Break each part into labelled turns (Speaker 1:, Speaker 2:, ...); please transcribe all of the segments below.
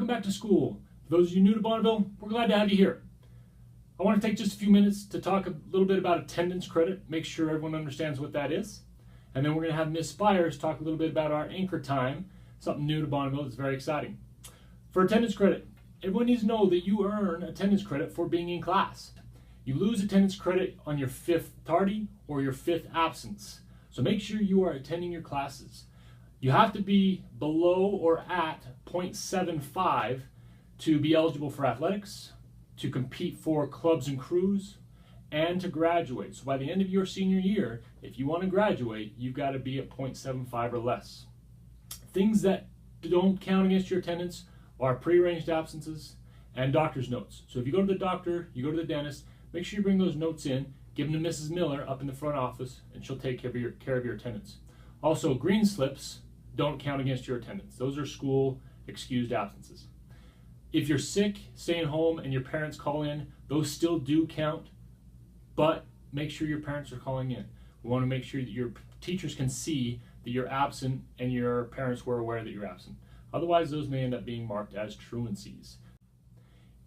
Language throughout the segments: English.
Speaker 1: back to school. For those of you new to Bonneville, we're glad to have you here. I want to take just a few minutes to talk a little bit about attendance credit, make sure everyone understands what that is. And then we're going to have Ms. Spires talk a little bit about our anchor time, something new to Bonneville that's very exciting. For attendance credit, everyone needs to know that you earn attendance credit for being in class. You lose attendance credit on your 5th tardy or your 5th absence. So make sure you are attending your classes. You have to be below or at 0.75 to be eligible for athletics, to compete for clubs and crews, and to graduate. So by the end of your senior year, if you want to graduate, you've got to be at 0.75 or less. Things that don't count against your attendance are prearranged absences and doctor's notes. So if you go to the doctor, you go to the dentist, make sure you bring those notes in, give them to Mrs. Miller up in the front office, and she'll take care of your attendance. Also, green slips don't count against your attendance. Those are school excused absences. If you're sick, staying home, and your parents call in, those still do count, but make sure your parents are calling in. We want to make sure that your teachers can see that you're absent and your parents were aware that you're absent. Otherwise, those may end up being marked as truancies.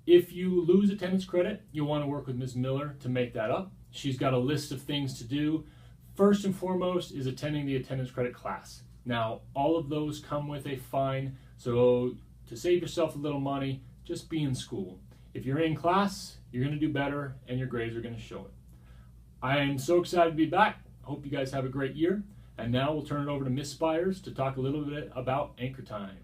Speaker 1: If you lose attendance credit, you'll want to work with Ms. Miller to make that up. She's got a list of things to do. First and foremost is attending the attendance credit class. Now, all of those come with a fine, so to save yourself a little money, just be in school. If you're in class, you're going to do better and your grades are going to show it. I am so excited to be back. I hope you guys have a great year. And now we'll turn it over to Ms. Spires to talk a little bit about anchor time.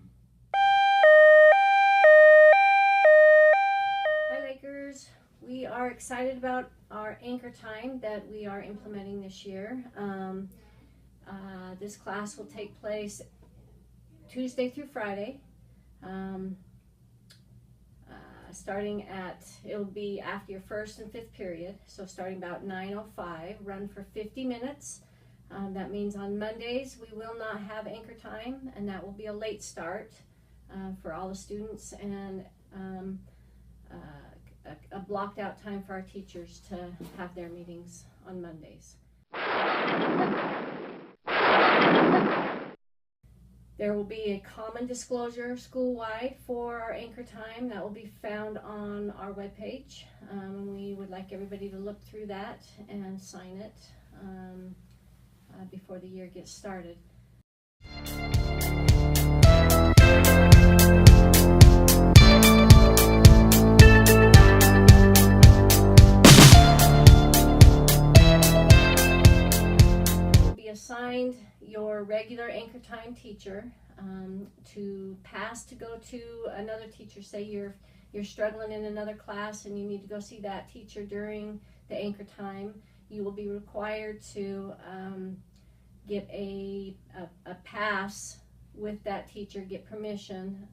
Speaker 2: Hi Lakers, we are excited about our anchor time that we are implementing this year. This class will take place Tuesday through Friday. Starting at, it'll be after your 1st and 5th period, so starting about 9:05, run for 50 minutes. That means on Mondays we will not have anchor time, and that will be a late start for all the students, and a blocked out time for our teachers to have their meetings on Mondays. There will be a common disclosure school-wide for our anchor time that will be found on our webpage. We would like everybody to look through that and sign it before the year gets started. You'll be assigned your regular anchor time teacher to pass to go to another teacher. Say you're struggling in another class and you need to go see that teacher during the anchor time. You will be required to get a pass with that teacher, get permission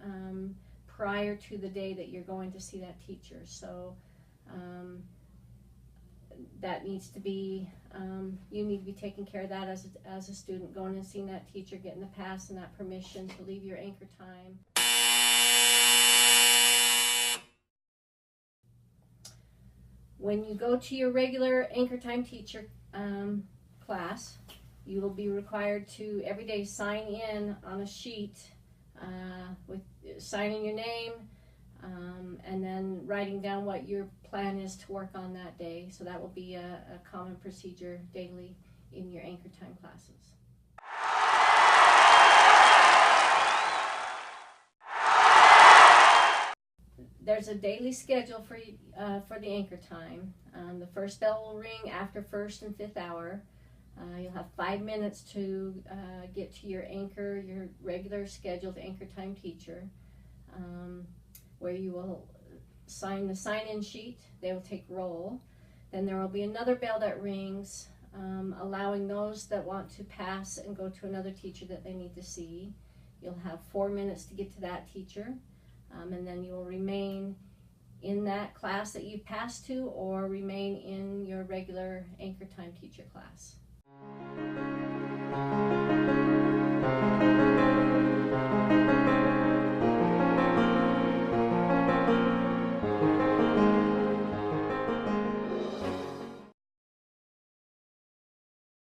Speaker 2: prior to the day that you're going to see that teacher. So that needs to be, you need to be taking care of that as a student, going and seeing that teacher, getting the pass and that permission to leave your anchor time. When you go to your regular anchor time teacher class, you will be required to every day sign in on a sheet with signing your name and then writing down what your plan is to work on that day. So that will be a common procedure daily in your anchor time classes. There's a daily schedule for the anchor time. The first bell will ring after 1st and 5th hour. You'll have 5 minutes to get to your anchor, your regular scheduled anchor time teacher, where you will sign the sign-in sheet. They will take roll. Then there will be another bell that rings, allowing those that want to pass and go to another teacher that they need to see. You'll have 4 minutes to get to that teacher. And then you will remain in that class that you passed to or remain in your regular anchor time teacher class.